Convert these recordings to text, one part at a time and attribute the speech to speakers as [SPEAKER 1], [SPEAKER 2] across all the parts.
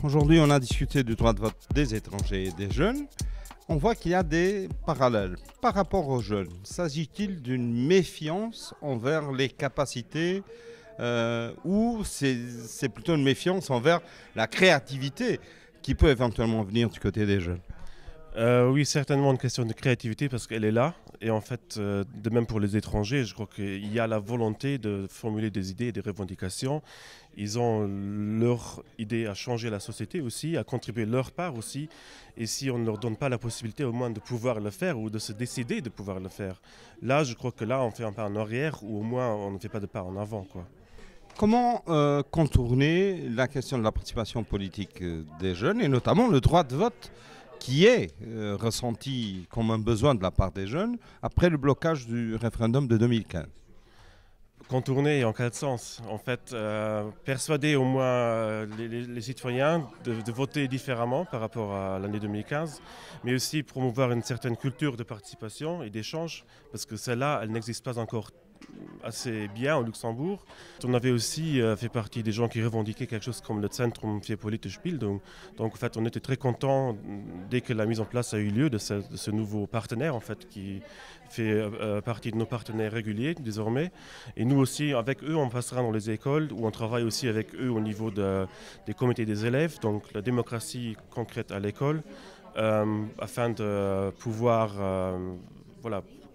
[SPEAKER 1] Aujourd'hui, on a discuté du droit de vote des étrangers et des jeunes. On voit qu'il y a des parallèles. Par rapport aux jeunes, s'agit-il d'une méfiance envers les capacités ou c'est plutôt une méfiance envers la créativité qui peut éventuellement venir du côté des jeunes?
[SPEAKER 2] Oui, certainement une question de créativité parce qu'elle est là. Et en fait, de même pour les étrangers, je crois qu'il y a la volonté de formuler des idées et des revendications. Ils ont leur idée à changer la société aussi, à contribuer leur part aussi. Et si on ne leur donne pas la possibilité au moins de pouvoir le faire ou de se décider de pouvoir le faire, là, je crois que là, on fait un pas en arrière ou au moins on ne fait pas de pas en avant, quoi.
[SPEAKER 1] Comment contourner la question de la participation politique des jeunes et notamment le droit de vote qui est ressenti comme un besoin de la part des jeunes après le blocage du référendum de 2015?
[SPEAKER 2] Contourner en quel sens? En fait, persuader au moins les citoyens de voter différemment par rapport à l'année 2015, mais aussi promouvoir une certaine culture de participation et d'échange, parce que celle-là, elle n'existe pas encore assez bien au Luxembourg. On avait aussi fait partie des gens qui revendiquaient quelque chose comme le Zentrum für politische Bildung. Donc en fait, on était très contents dès que la mise en place a eu lieu de ce nouveau partenaire en fait, qui fait partie de nos partenaires réguliers désormais. Et nous aussi, avec eux, on passera dans les écoles où on travaille aussi avec eux au niveau des comités des élèves, donc la démocratie concrète à l'école, afin de pouvoir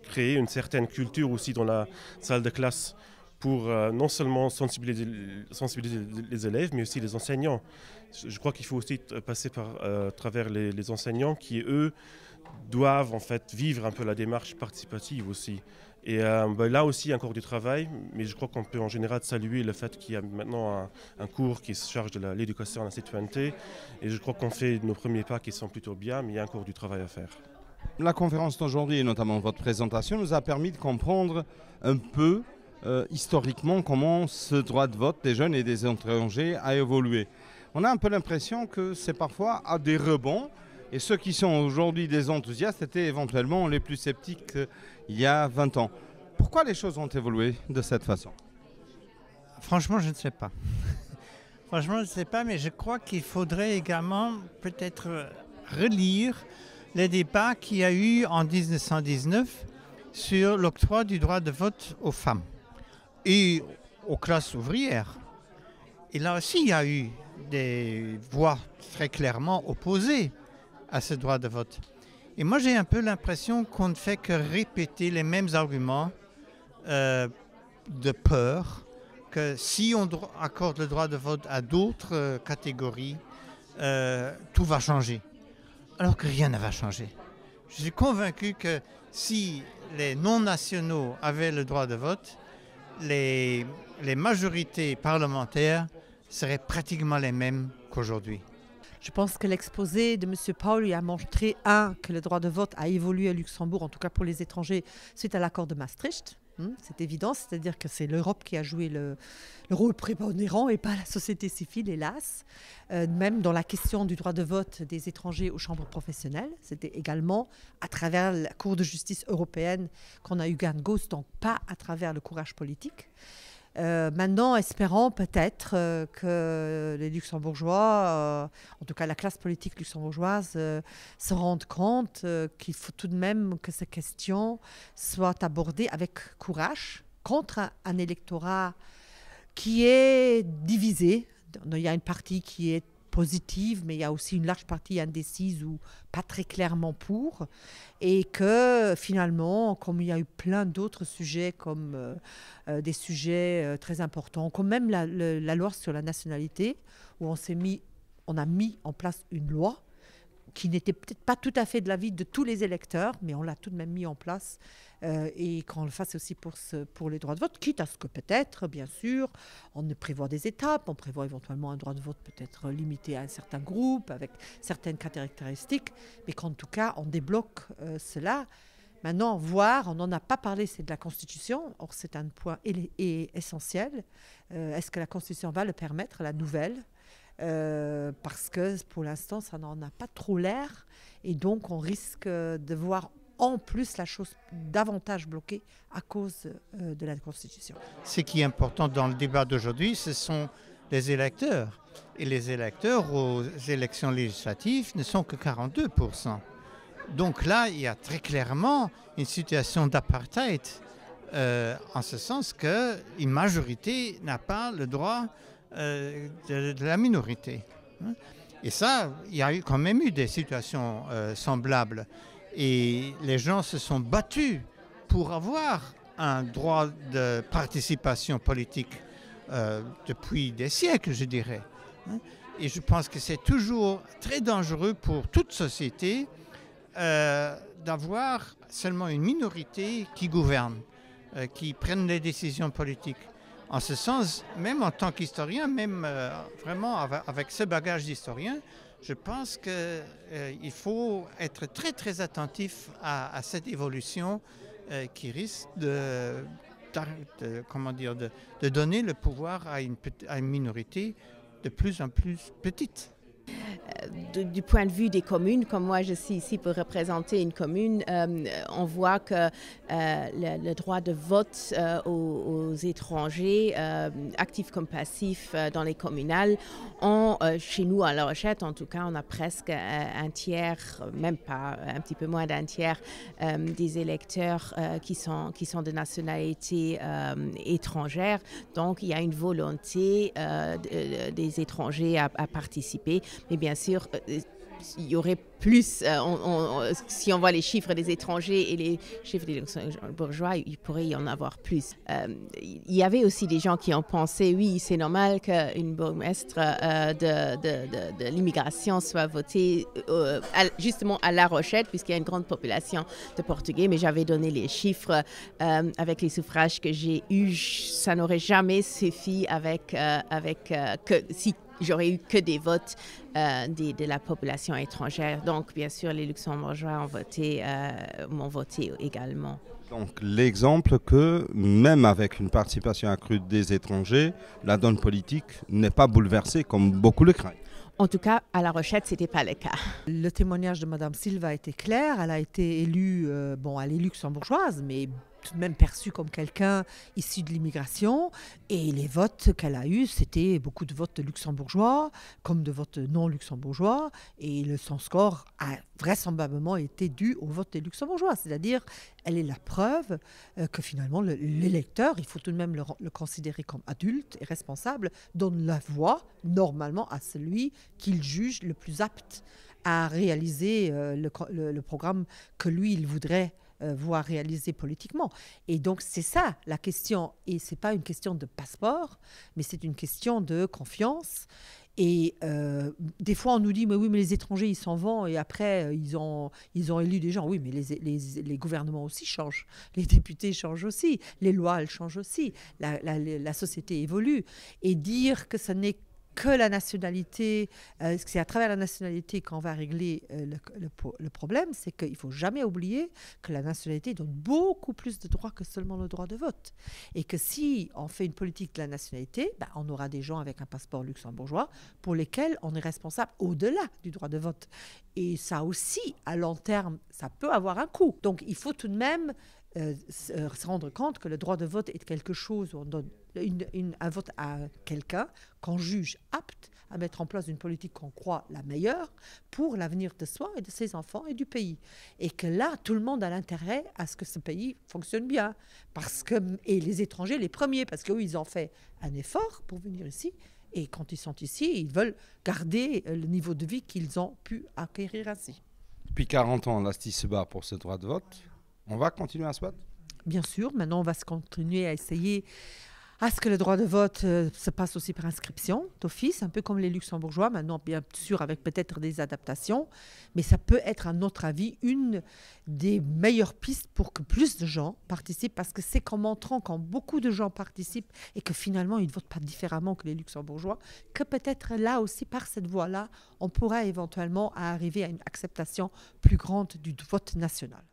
[SPEAKER 2] créer une certaine culture aussi dans la salle de classe pour non seulement sensibiliser les élèves, mais aussi les enseignants. Je crois qu'il faut aussi passer par travers les enseignants qui, eux, doivent en fait vivre un peu la démarche participative aussi. Et là aussi, il y a encore du travail, mais je crois qu'on peut en général saluer le fait qu'il y a maintenant un cours qui se charge de l'éducation à la citoyenneté. Et je crois qu'on fait nos premiers pas qui sont plutôt bien, mais il y a encore du travail à faire.
[SPEAKER 1] La conférence d'aujourd'hui et notamment votre présentation nous a permis de comprendre un peu historiquement comment ce droit de vote des jeunes et des étrangers a évolué. On a un peu l'impression que c'est parfois à des rebonds et ceux qui sont aujourd'hui des enthousiastes étaient éventuellement les plus sceptiques il y a 20 ans. Pourquoi les choses ont évolué de cette façon?
[SPEAKER 3] Franchement, je ne sais pas. Franchement, je ne sais pas, mais je crois qu'il faudrait également peut-être relire les débats qu'il y a eu en 1919 sur l'octroi du droit de vote aux femmes et aux classes ouvrières. Et là aussi, il y a eu des voix très clairement opposées à ce droit de vote. Et moi, j'ai un peu l'impression qu'on ne fait que répéter les mêmes arguments de peur, que si on accorde le droit de vote à d'autres catégories, tout va changer. Alors que rien ne va changer. Je suis convaincu que si les non-nationaux avaient le droit de vote, les majorités parlementaires seraient pratiquement les mêmes qu'aujourd'hui.
[SPEAKER 4] Je pense que l'exposé de M. Paul a montré, que le droit de vote a évolué à Luxembourg, en tout cas pour les étrangers, suite à l'accord de Maastricht. C'est évident, c'est-à-dire que c'est l'Europe qui a joué le rôle prépondérant et pas la société civile, hélas. Même dans la question du droit de vote des étrangers aux chambres professionnelles, c'était également à travers la Cour de justice européenne qu'on a eu gain de cause, donc pas à travers le courage politique. Maintenant, espérons peut-être que les Luxembourgeois, en tout cas la classe politique luxembourgeoise, se rendent compte qu'il faut tout de même que ces questions soient abordées avec courage contre un électorat qui est divisé. Il y a une partie qui est positive, mais il y a aussi une large partie indécise ou pas très clairement pour, et que finalement, comme il y a eu plein d'autres sujets, comme des sujets très importants, comme même la loi sur la nationalité, où on a mis en place une loi qui n'était peut-être pas tout à fait de l'avis de tous les électeurs, mais on l'a tout de même mis en place et qu'on le fasse aussi pour les droits de vote, quitte à ce que peut-être, bien sûr, on prévoit des étapes, on prévoit éventuellement un droit de vote peut-être limité à un certain groupe, avec certaines caractéristiques, mais qu'en tout cas, on débloque cela. Maintenant, on n'en a pas parlé, c'est de la Constitution, or c'est un point essentiel. Est-ce que la Constitution va le permettre, la nouvelle ? Parce que pour l'instant, ça n'en a pas trop l'air. Et donc, on risque de voir en plus la chose davantage bloquée à cause de la Constitution.
[SPEAKER 3] Ce qui est important dans le débat d'aujourd'hui, ce sont les électeurs. Et les électeurs aux élections législatives ne sont que 42%. Donc là, il y a très clairement une situation d'apartheid, en ce sens qu'une majorité n'a pas le droit de la minorité. Et ça, il y a quand même eu des situations semblables. Et les gens se sont battus pour avoir un droit de participation politique depuis des siècles, je dirais. Et je pense que c'est toujours très dangereux pour toute société d'avoir seulement une minorité qui gouverne, qui prenne les décisions politiques. En ce sens, même en tant qu'historien, même vraiment avec ce bagage d'historien, je pense qu'il faut être très très attentif à cette évolution qui risque de donner le pouvoir à une minorité de plus en plus petite.
[SPEAKER 5] Du point de vue des communes, comme moi je suis ici pour représenter une commune, on voit que le droit de vote aux étrangers, actifs comme passifs dans les communales, chez nous à La Rochette en tout cas, on a presque un tiers, même pas, un petit peu moins d'un tiers des électeurs qui sont de nationalité étrangère. Donc il y a une volonté des étrangers à participer. Mais bien sûr, il y aurait plus, si on voit les chiffres des étrangers et les chiffres des bourgeois, il pourrait y en avoir plus. Il y avait aussi des gens qui ont pensé, oui, c'est normal qu'une bourgmestre de l'immigration soit votée justement à La Rochette, puisqu'il y a une grande population de Portugais, mais j'avais donné les chiffres avec les suffrages que j'ai eus, ça n'aurait jamais suffi si j'aurais eu que des votes de la population étrangère. Donc, bien sûr, les Luxembourgeois m'ont voté également.
[SPEAKER 1] Donc, l'exemple que, même avec une participation accrue des étrangers, la donne politique n'est pas bouleversée comme beaucoup le craignent.
[SPEAKER 5] En tout cas, à La Rochette, ce n'était pas le cas.
[SPEAKER 4] Le témoignage de Mme Silva était clair. Elle a été élue, elle est luxembourgeoise, mais tout de même perçue comme quelqu'un issu de l'immigration. Et les votes qu'elle a eus, c'était beaucoup de votes luxembourgeois, comme de votes non luxembourgeois. Et son score a vraisemblablement été dû au vote des luxembourgeois. C'est-à-dire, elle est la preuve que finalement, l'électeur, il faut tout de même le considérer comme adulte et responsable, donne la voix, normalement, à celui qu'il juge le plus apte à réaliser le programme que lui, il voudrait voir réaliser politiquement. Et donc, c'est ça la question. Et ce n'est pas une question de passeport, mais c'est une question de confiance. Et des fois, on nous dit, mais oui, mais les étrangers, ils s'en vont et après, ils ont élu des gens. Oui, mais les gouvernements aussi changent. Les députés changent aussi. Les lois, elles changent aussi. La société évolue. Et dire que ce n'est que la nationalité, c'est à travers la nationalité qu'on va régler le problème, c'est qu'il ne faut jamais oublier que la nationalité donne beaucoup plus de droits que seulement le droit de vote. Et que si on fait une politique de la nationalité, on aura des gens avec un passeport luxembourgeois pour lesquels on est responsable au-delà du droit de vote. Et ça aussi, à long terme, ça peut avoir un coût. Donc il faut tout de même se rendre compte que le droit de vote est quelque chose où on donne un vote à quelqu'un qu'on juge apte à mettre en place une politique qu'on croit la meilleure pour l'avenir de soi et de ses enfants et du pays. Et que là, tout le monde a l'intérêt à ce que ce pays fonctionne bien. Et les étrangers, les premiers, parce qu'eux, ils ont fait un effort pour venir ici. Et quand ils sont ici, ils veulent garder le niveau de vie qu'ils ont pu acquérir ainsi.
[SPEAKER 1] Depuis 40 ans, l'ASTI se bat pour ce droit de vote. On va continuer à se battre ?
[SPEAKER 4] Bien sûr, maintenant on va se continuer à essayer à ce que le droit de vote se passe aussi par inscription d'office, un peu comme les Luxembourgeois, maintenant bien sûr avec peut-être des adaptations, mais ça peut être à notre avis une des meilleures pistes pour que plus de gens participent, parce que c'est qu'en montrant quand beaucoup de gens participent et que finalement ils ne votent pas différemment que les Luxembourgeois, que peut-être là aussi par cette voie-là, on pourra éventuellement arriver à une acceptation plus grande du vote national.